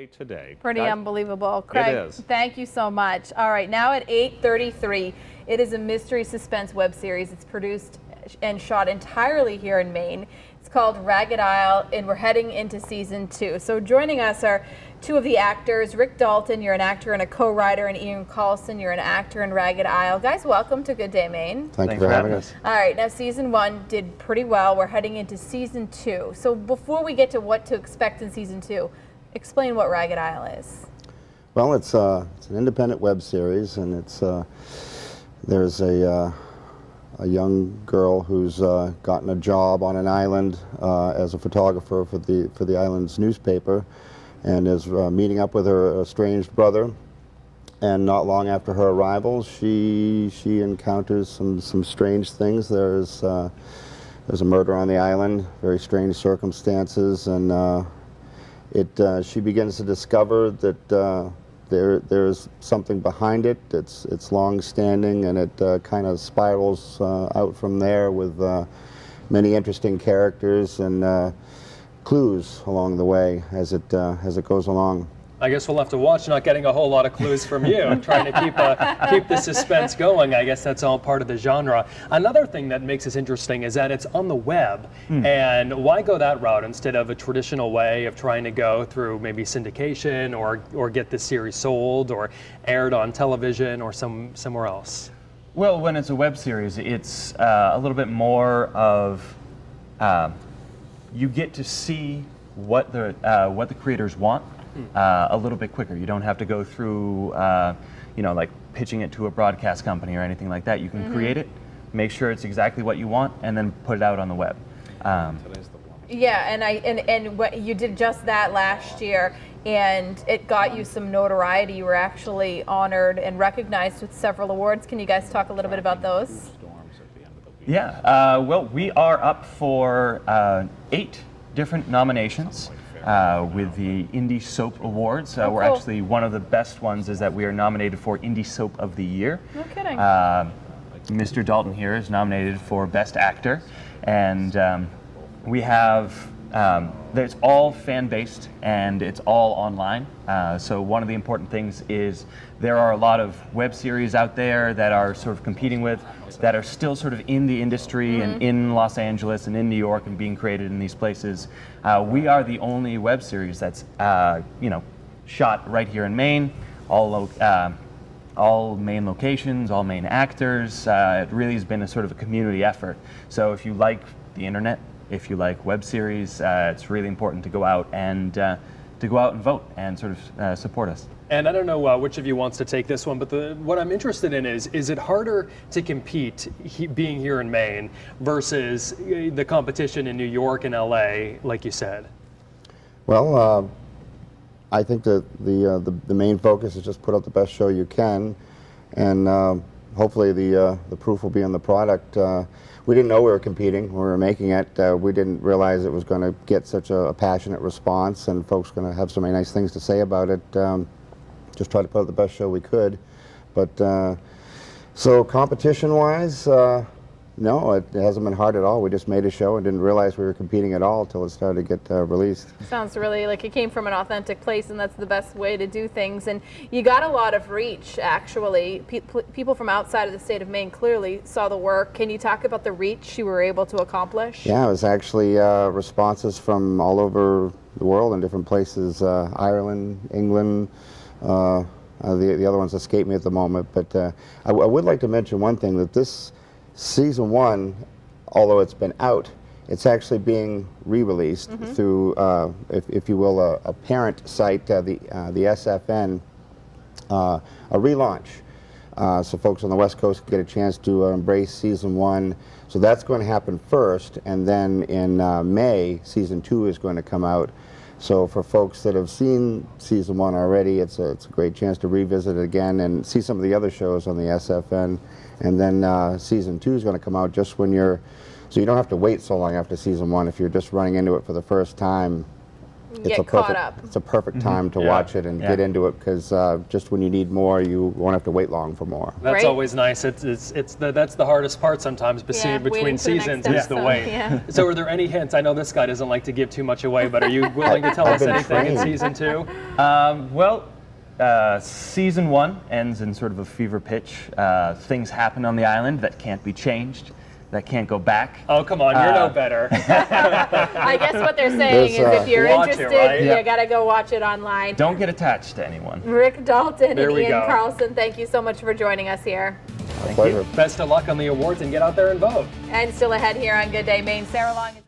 day today. Pretty unbelievable. Craig, It is. Thank you so much. All right, now at 8:33, it is a mystery suspense web series. It's produced and shot entirely here in Maine. It's called Ragged Isle, and we're heading into season 2. So joining us are two of the actors. Rick Dalton, you're an actor and a co-writer, and Ian Carlsen, you're an actor in Ragged Isle. Guys, welcome to Good Day Maine. Thanks for having us. All right, now season 1 did pretty well. We're heading into season 2. So before we get to what to expect in season 2, explain what Ragged Isle is. Well, it's an independent web series, and there's a young girl who's gotten a job on an island as a photographer for the island's newspaper, and is meeting up with her estranged brother. And not long after her arrival, she encounters some strange things. There's a murder on the island, very strange circumstances, and she begins to discover that there's something behind it. It's long-standing, and it kind of spirals out from there with many interesting characters and clues along the way as it goes along. I guess we'll have to watch, not getting a whole lot of clues from you, trying to keep the suspense going. I guess that's all part of the genre. Another thing that makes this interesting is that it's on the web. And why go that route instead of a traditional way of trying to go through maybe syndication or get the series sold or aired on television or somewhere else? Well, when it's a web series, it's a little bit more of you get to see what the creators want. A little bit quicker. You don't have to go through, like pitching it to a broadcast company or anything like that. You can create it, make sure it's exactly what you want, and then put it out on the web. Yeah, and what you did just that last year, and it got you some notoriety. You were actually honored and recognized with several awards. Can you guys talk a little bit about those? Yeah. Well, we are up for 8 different nominations. With the Indie Soap Awards. We're cool. actually, one of the best ones is that we are nominated for Indie Soap of the Year. No kidding. Mr. Dalton here is nominated for Best Actor, and we have, it's all fan-based and it's all online. So one of the important things is there are a lot of web series out there that are sort of competing with, that are still sort of in the industry and in Los Angeles and in New York and being created in these places. We are the only web series that's shot right here in Maine, all Maine locations, all Maine actors. It really has been a sort of a community effort. So if you like the internet, if you like web series, it's really important to go out and vote and sort of support us. And I don't know which of you wants to take this one, but what I'm interested in is it harder to compete being here in Maine versus the competition in New York and LA, like you said? Well, I think that the main focus is just put out the best show you can, and hopefully the proof will be in the product. We didn't know we were competing when we were making it. We didn't realize it was going to get such a passionate response, and folks going to have so many nice things to say about it. Just try to put out the best show we could. But so competition-wise, no, it hasn't been hard at all. We just made a show and didn't realize we were competing at all until it started to get released. Sounds really like it came from an authentic place, and that's the best way to do things. And you got a lot of reach, actually. People from outside of the state of Maine clearly saw the work. Can you talk about the reach you were able to accomplish? Yeah, it was actually responses from all over the world in different places, Ireland, England. The other ones escape me at the moment, but I would like to mention one thing, that this season 1, although it's been out, it's actually being re-released through, if you will, a parent site, the SFN, a relaunch. So folks on the West Coast get a chance to embrace season 1. So that's going to happen first, and then in May, season 2 is going to come out. So for folks that have seen season 1 already, it's a great chance to revisit it again and see some of the other shows on the SFN. And then season 2 is going to come out just when so you don't have to wait so long after season 1 if you're just running into it for the first time. Get a caught perfect, up. it's a perfect time to Yeah. watch it and get into it, because just when you need more, you won't have to wait long for more. That's Right. always nice. That's the hardest part sometimes. Yeah, Between waiting for the next seasons is the episode. wait. Yeah. So, are there any hints? I know this guy doesn't like to give too much away, but are you willing to tell I've us been anything in trained. season 2? Well, season 1 ends in sort of a fever pitch. Things happen on the island that can't be changed, that can't go back. Oh, come on, you're no better. I guess what they're saying There's, is if you're watch it, interested, right? you got to go watch it online. Don't get attached to anyone. Rick Dalton There and we Ian go. Carlsen, thank you so much for joining us here. Pleasure. Best of luck on the awards and get out there and vote. And still ahead here on Good Day Maine, Sarah Long.